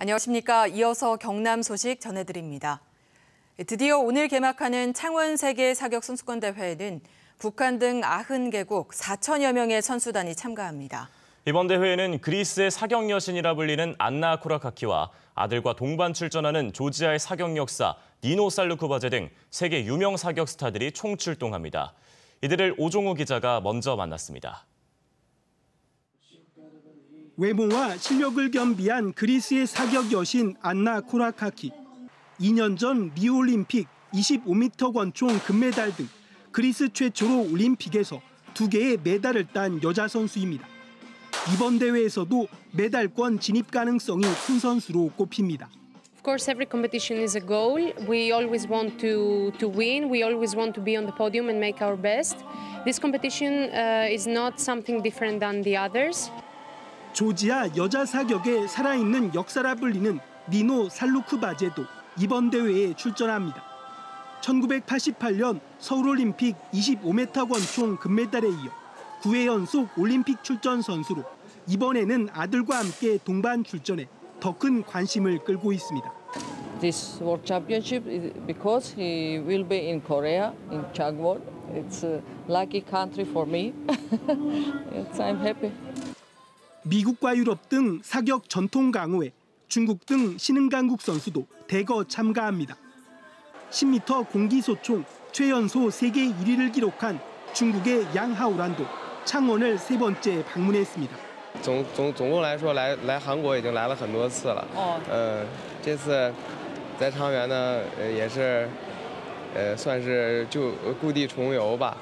안녕하십니까. 이어서 경남 소식 전해드립니다. 드디어 오늘 개막하는 창원 세계 사격 선수권 대회에는 북한 등 90개국 4천여 명의 선수단이 참가합니다. 이번 대회에는 그리스의 사격 여신이라 불리는 안나 코라카키와 아들과 동반 출전하는 조지아의 사격 역사 니노 살루쿠바제 등 세계 유명 사격 스타들이 총출동합니다. 이들을 오종우 기자가 먼저 만났습니다. 외모와 실력을 겸비한 그리스의 사격 여신 안나 코라카키. 2년 전 리우올림픽 25m 권총 금메달 등 그리스 최초로 올림픽에서 2개의 메달을 딴 여자 선수입니다. 이번 대회에서도 메달권 진입 가능성이 큰 선수로 꼽힙니다. Of course, every competition is a goal. We always want to win. We always want to be on the podium and make our best. This competition is not something different than the others. 조지아 여자 사격의 살아있는 역사라 불리는 니노 살루쿠바제도 이번 대회에 출전합니다. 1988년 서울올림픽 25m 권총 금메달에 이어 9회 연속 올림픽 출전 선수로 이번에는 아들과 함께 동반 출전해 더 큰 관심을 끌고 있습니다. This World Championship is because he will be in Korea, in Changwon. It's a lucky country for me. Yes, I'm happy. 미국과 유럽 등 사격 전통 강호에 중국 등 신흥강국 선수도 대거 참가합니다. 10m 공기소총 최연소 세계 1위를 기록한 중국의 양하오란도 창원을 3번째 방문했습니다. 总共来说来韩国已经来了很多次了。这次在长垣呢也是算是就故地重游吧。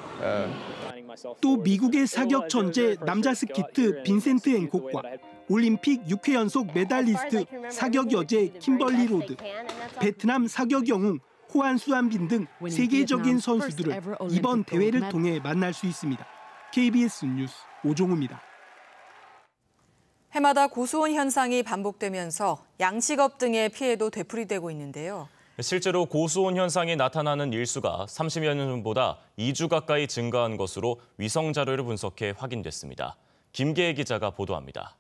또 미국의 사격 천재 남자 스키트 빈센트 앤콕과 올림픽 6회 연속 메달리스트 사격 여제 킴벌리 로드, 베트남 사격 영웅 호안 수안빈 등 세계적인 선수들을 이번 대회를 통해 만날 수 있습니다. KBS 뉴스 오종우입니다. 해마다 고수온 현상이 반복되면서 양식업 등의 피해도 되풀이되고 있는데요. 실제로 고수온 현상이 나타나는 일수가 30여 년 전보다 2주 가까이 증가한 것으로 위성 자료를 분석해 확인됐습니다. 김계혜 기자가 보도합니다.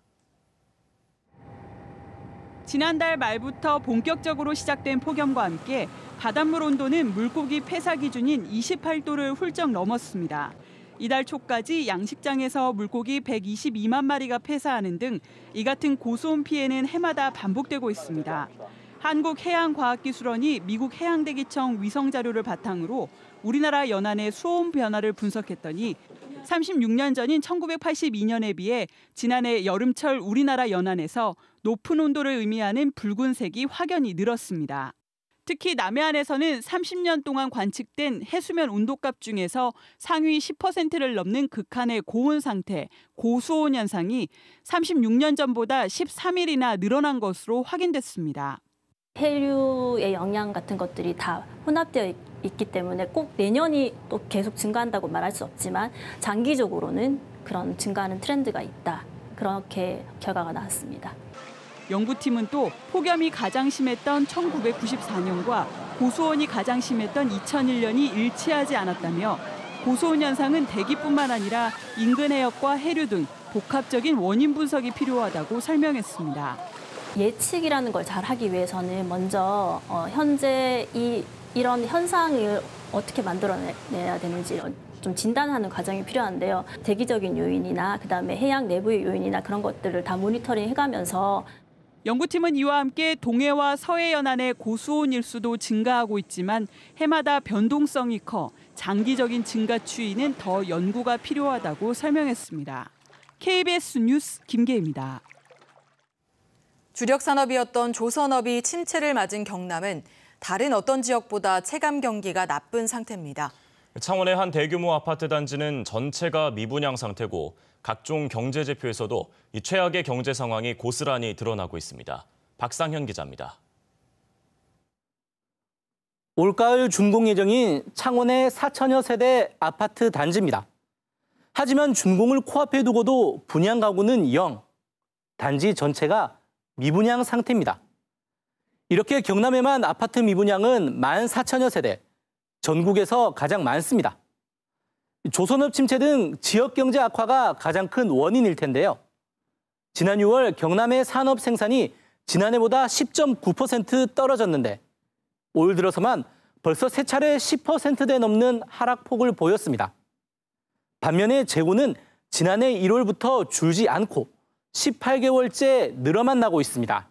지난달 말부터 본격적으로 시작된 폭염과 함께 바닷물 온도는 물고기 폐사 기준인 28도를 훌쩍 넘었습니다. 이달 초까지 양식장에서 물고기 122만 마리가 폐사하는 등 이 같은 고수온 피해는 해마다 반복되고 있습니다. 한국해양과학기술원이 미국 해양대기청 위성 자료를 바탕으로 우리나라 연안의 수온 변화를 분석했더니 36년 전인 1982년에 비해 지난해 여름철 우리나라 연안에서 높은 온도를 의미하는 붉은색이 확연히 늘었습니다. 특히 남해안에서는 30년 동안 관측된 해수면 온도값 중에서 상위 10%를 넘는 극한의 고온 상태, 고수온 현상이 36년 전보다 13일이나 늘어난 것으로 확인됐습니다. 해류의 영향 같은 것들이 다 혼합되어 있기 때문에 꼭 내년이 또 계속 증가한다고 말할 수 없지만 장기적으로는 그런 증가하는 트렌드가 있다. 그렇게 결과가 나왔습니다. 연구팀은 또 폭염이 가장 심했던 1994년과 고수온이 가장 심했던 2001년이 일치하지 않았다며 고수온 현상은 대기뿐만 아니라 인근 해역과 해류 등 복합적인 원인 분석이 필요하다고 설명했습니다. 예측이라는 걸 잘 하기 위해서는 먼저 현재 이런 현상을 어떻게 만들어내야 되는지 좀 진단하는 과정이 필요한데요. 대기적인 요인이나 그다음에 해양 내부의 요인이나 그런 것들을 다 모니터링 해가면서 연구팀은 이와 함께 동해와 서해 연안의 고수온 일수도 증가하고 있지만 해마다 변동성이 커 장기적인 증가 추이는 더 연구가 필요하다고 설명했습니다. KBS 뉴스 김계혜입니다. 주력 산업이었던 조선업이 침체를 맞은 경남은 다른 어떤 지역보다 체감 경기가 나쁜 상태입니다. 창원의 한 대규모 아파트 단지는 전체가 미분양 상태고 각종 경제 지표에서도 이 최악의 경제 상황이 고스란히 드러나고 있습니다. 박상현 기자입니다. 올가을 준공 예정인 창원의 4천여 세대 아파트 단지입니다. 하지만 준공을 코앞에 두고도 분양 가구는 0. 단지 전체가 미분양 상태입니다. 이렇게 경남에만 아파트 미분양은 14,000여 세대, 전국에서 가장 많습니다. 조선업 침체 등 지역 경제 악화가 가장 큰 원인일 텐데요. 지난 6월 경남의 산업 생산이 지난해보다 10.9% 떨어졌는데 올 들어서만 벌써 세 차례 10%대 넘는 하락폭을 보였습니다. 반면에 재고는 지난해 1월부터 줄지 않고 18개월째 늘어만 나고 있습니다.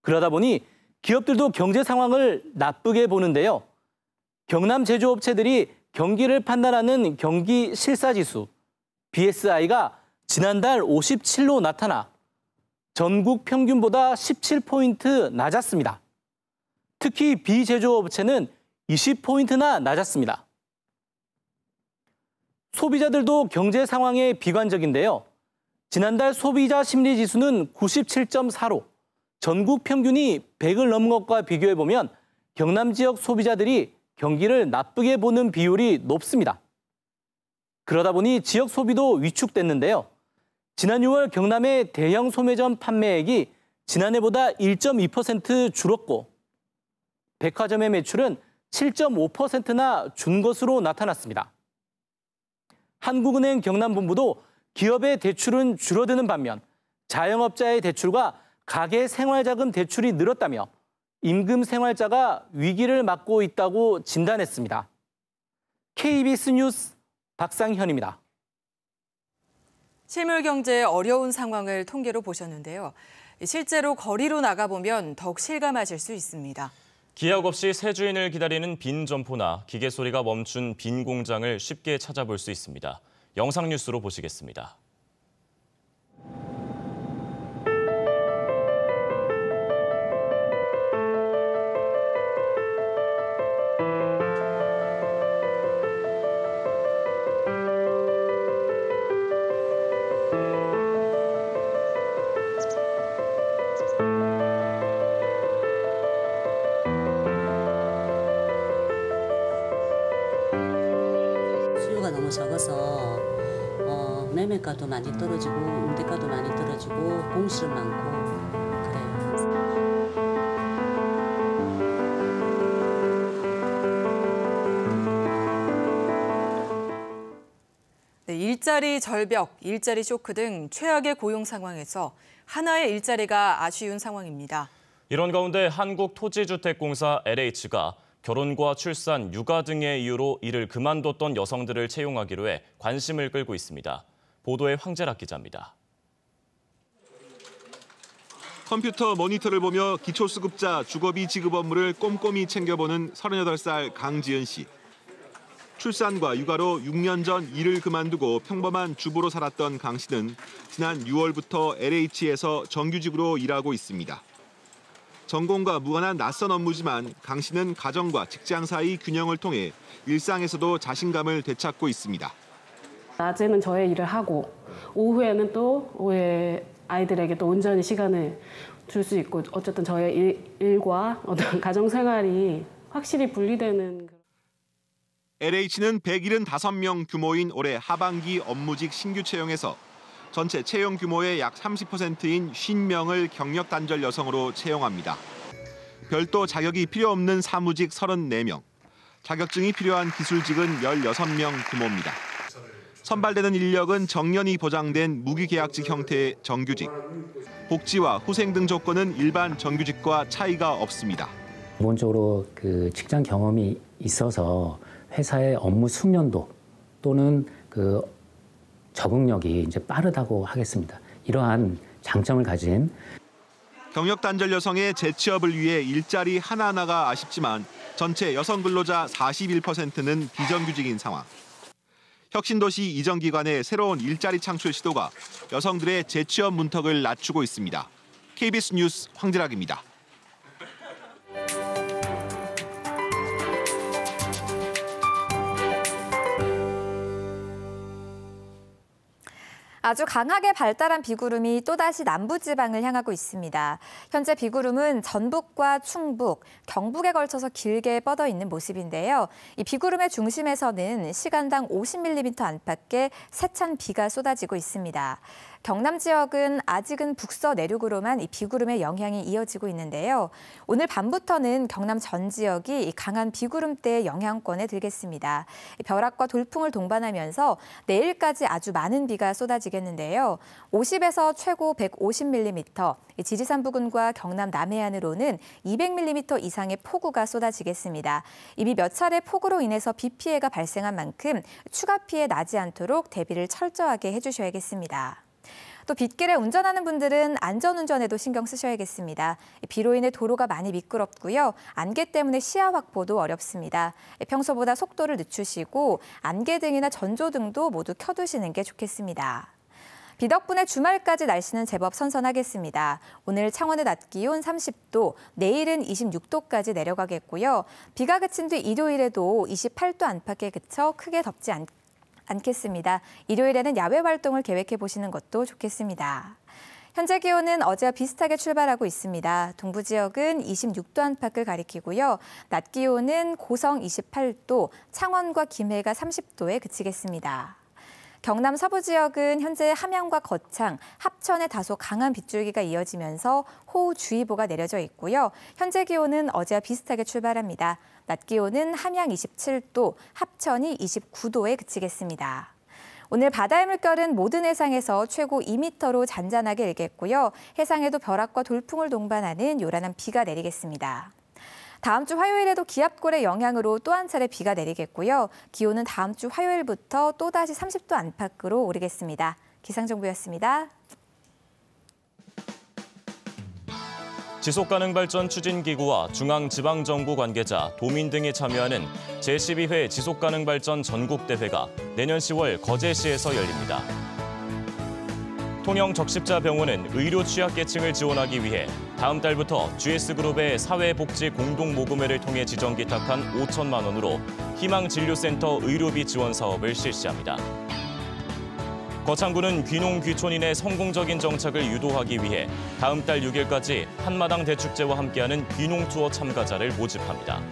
그러다 보니 기업들도 경제 상황을 나쁘게 보는데요. 경남 제조업체들이 경기를 판단하는 경기 실사지수 BSI가 지난달 57로 나타나 전국 평균보다 17포인트 낮았습니다. 특히 비제조업체는 20포인트나 낮았습니다. 소비자들도 경제 상황에 비관적인데요. 지난달 소비자 심리지수는 97.4로 전국 평균이 100을 넘은 것과 비교해보면 경남 지역 소비자들이 경기를 나쁘게 보는 비율이 높습니다. 그러다 보니 지역 소비도 위축됐는데요. 지난 6월 경남의 대형 소매점 판매액이 지난해보다 1.2% 줄었고 백화점의 매출은 7.5%나 준 것으로 나타났습니다. 한국은행 경남본부도 기업의 대출은 줄어드는 반면 자영업자의 대출과 가계 생활자금 대출이 늘었다며 임금 생활자가 위기를 맞고 있다고 진단했습니다. KBS 뉴스 박상현입니다. 실물 경제의 어려운 상황을 통계로 보셨는데요. 실제로 거리로 나가보면 더욱 실감하실 수 있습니다. 기약 없이 새 주인을 기다리는 빈 점포나 기계 소리가 멈춘 빈 공장을 쉽게 찾아볼 수 있습니다. 영상 뉴스로 보시겠습니다. 수요가 너무 적어서 매매가도 많이 떨어지고 임대가도 많이 떨어지고 공실은 많고 그래요. 네, 일자리 절벽, 일자리 쇼크 등 최악의 고용 상황에서 하나의 일자리가 아쉬운 상황입니다. 이런 가운데 한국토지주택공사 LH가 결혼과 출산, 육아 등의 이유로 일을 그만뒀던 여성들을 채용하기로 해 관심을 끌고 있습니다. 보도에 황재락 기자입니다. 컴퓨터 모니터를 보며 기초수급자 주거비 지급 업무를 꼼꼼히 챙겨보는 38살 강지은 씨. 출산과 육아로 6년 전 일을 그만두고 평범한 주부로 살았던 강 씨는 지난 6월부터 LH에서 정규직으로 일하고 있습니다. 전공과 무관한 낯선 업무지만 강 씨는 가정과 직장 사이 균형을 통해 일상에서도 자신감을 되찾고 있습니다. 낮에는 저의 일을 하고 오후에는 또 아이들에게 또 온전히 시간을 줄 수 있고 어쨌든 저의 일과 어떤 가정 생활이 확실히 분리되는. LH는 175명 규모인 올해 하반기 업무직 신규 채용에서 전체 채용 규모의 약 30%인 50명을 경력 단절 여성으로 채용합니다. 별도 자격이 필요 없는 사무직 34명, 자격증이 필요한 기술직은 16명 규모입니다. 선발되는 인력은 정년이 보장된 무기계약직 형태의 정규직, 복지와 후생 등 조건은 일반 정규직과 차이가 없습니다. 기본적으로 그 직장 경험이 있어서 회사의 업무 숙련도 또는 그 적응력이 이제 빠르다고 하겠습니다. 이러한 장점을 가진 경력 단절 여성의 재취업을 위해 일자리 하나하나가 아쉽지만 전체 여성 근로자 41%는 비정규직인 상황. 혁신도시 이전기관의 새로운 일자리 창출 시도가 여성들의 재취업 문턱을 낮추고 있습니다. KBS 뉴스 황재락입니다. 아주 강하게 발달한 비구름이 또다시 남부지방을 향하고 있습니다. 현재 비구름은 전북과 충북, 경북에 걸쳐서 길게 뻗어 있는 모습인데요. 이 비구름의 중심에서는 시간당 50mm 안팎의 세찬 비가 쏟아지고 있습니다. 경남 지역은 아직은 북서 내륙으로만 이 비구름의 영향이 이어지고 있는데요. 오늘 밤부터는 경남 전 지역이 이 강한 비구름대의 영향권에 들겠습니다. 벼락과 돌풍을 동반하면서 내일까지 아주 많은 비가 쏟아지게 되겠는데요. 50에서 최고 150mm, 지리산 부근과 경남 남해안으로는 200mm 이상의 폭우가 쏟아지겠습니다. 이미 몇 차례 폭우로 인해서 비 피해가 발생한 만큼 추가 피해 나지 않도록 대비를 철저하게 해주셔야겠습니다. 또 빗길에 운전하는 분들은 안전운전에도 신경 쓰셔야겠습니다. 비로 인해 도로가 많이 미끄럽고요. 안개 때문에 시야 확보도 어렵습니다. 평소보다 속도를 늦추시고 안개등이나 전조등도 모두 켜두시는 게 좋겠습니다. 비 덕분에 주말까지 날씨는 제법 선선하겠습니다. 오늘 창원의 낮 기온 30도, 내일은 26도까지 내려가겠고요. 비가 그친 뒤 일요일에도 28도 안팎에 그쳐 크게 덥지 않겠습니다. 일요일에는 야외 활동을 계획해 보시는 것도 좋겠습니다. 현재 기온은 어제와 비슷하게 출발하고 있습니다. 동부 지역은 26도 안팎을 가리키고요. 낮 기온은 고성 28도, 창원과 김해가 30도에 그치겠습니다. 경남 서부 지역은 현재 함양과 거창, 합천에 다소 강한 빗줄기가 이어지면서 호우주의보가 내려져 있고요. 현재 기온은 어제와 비슷하게 출발합니다. 낮 기온은 함양 27도, 합천이 29도에 그치겠습니다. 오늘 바다의 물결은 모든 해상에서 최고 2m로 잔잔하게 일겠고요. 해상에도 벼락과 돌풍을 동반하는 요란한 비가 내리겠습니다. 다음 주 화요일에도 기압골의 영향으로 또 한 차례 비가 내리겠고요. 기온은 다음 주 화요일부터 또다시 30도 안팎으로 오르겠습니다. 기상정보였습니다. 지속가능발전 추진기구와 중앙지방정부 관계자, 도민 등이 참여하는 제12회 지속가능발전 전국대회가 내년 10월 거제시에서 열립니다. 통영적십자병원은 의료 취약계층을 지원하기 위해 다음 달부터 GS그룹의 사회복지 공동모금회를 통해 지정 기탁한 5천만 원으로 희망진료센터 의료비 지원 사업을 실시합니다. 거창구는 귀농 귀촌인의 성공적인 정착을 유도하기 위해 다음 달 6일까지 한마당 대축제와 함께하는 귀농 투어 참가자를 모집합니다.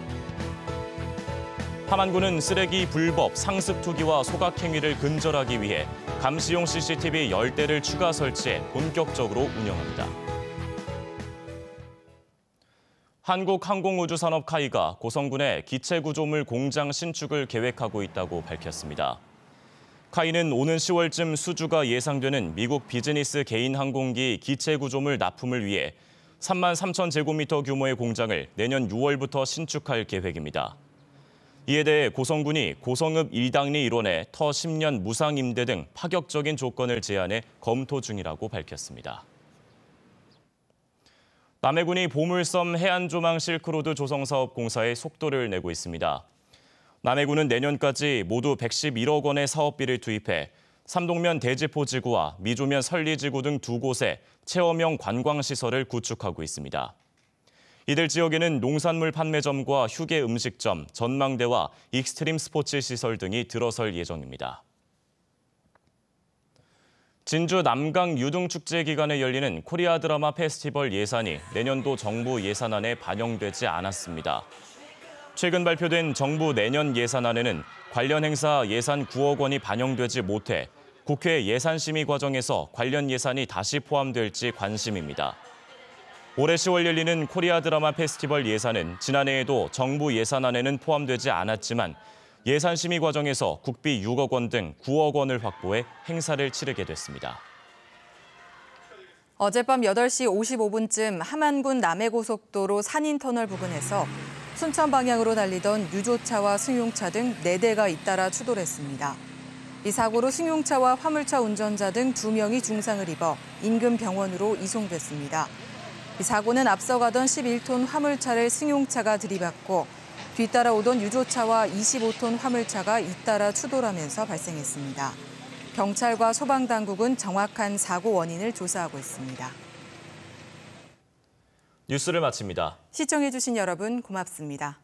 함안구는 쓰레기 불법 상습 투기와 소각 행위를 근절하기 위해 감시용 CCTV 10대를 추가 설치해 본격적으로 운영합니다. 한국항공우주산업 카이가 고성군에 기체구조물 공장 신축을 계획하고 있다고 밝혔습니다. 카이는 오는 10월쯤 수주가 예상되는 미국 비즈니스 개인 항공기 기체구조물 납품을 위해 3만 3천 제곱미터 규모의 공장을 내년 6월부터 신축할 계획입니다. 이에 대해 고성군이 고성읍 1당리 일원에 터 10년 무상 임대 등 파격적인 조건을 제안해 검토 중이라고 밝혔습니다. 남해군이 보물섬 해안조망 실크로드 조성사업 공사에 속도를 내고 있습니다. 남해군은 내년까지 모두 111억 원의 사업비를 투입해 삼동면 대지포지구와 미조면 설리지구 등 두 곳에 체험형 관광시설을 구축하고 있습니다. 이들 지역에는 농산물 판매점과 휴게 음식점, 전망대와 익스트림 스포츠 시설 등이 들어설 예정입니다. 진주 남강 유등축제 기간에 열리는 코리아 드라마 페스티벌 예산이 내년도 정부 예산안에 반영되지 않았습니다. 최근 발표된 정부 내년 예산안에는 관련 행사 예산 9억 원이 반영되지 못해 국회 예산심의 과정에서 관련 예산이 다시 포함될지 관심입니다. 올해 10월 열리는 코리아 드라마 페스티벌 예산은 지난해에도 정부 예산안에는 포함되지 않았지만 예산심의 과정에서 국비 6억 원 등 9억 원을 확보해 행사를 치르게 됐습니다. 어젯밤 8시 55분쯤 함안군 남해고속도로 산인터널 부근에서 순천 방향으로 달리던 유조차와 승용차 등 4대가 잇따라 추돌했습니다. 이 사고로 승용차와 화물차 운전자 등 2명이 중상을 입어 인근 병원으로 이송됐습니다. 이 사고는 앞서가던 11톤 화물차를 승용차가 들이받고 뒤따라 오던 유조차와 25톤 화물차가 잇따라 추돌하면서 발생했습니다. 경찰과 소방당국은 정확한 사고 원인을 조사하고 있습니다. 뉴스를 마칩니다. 시청해주신 여러분 고맙습니다.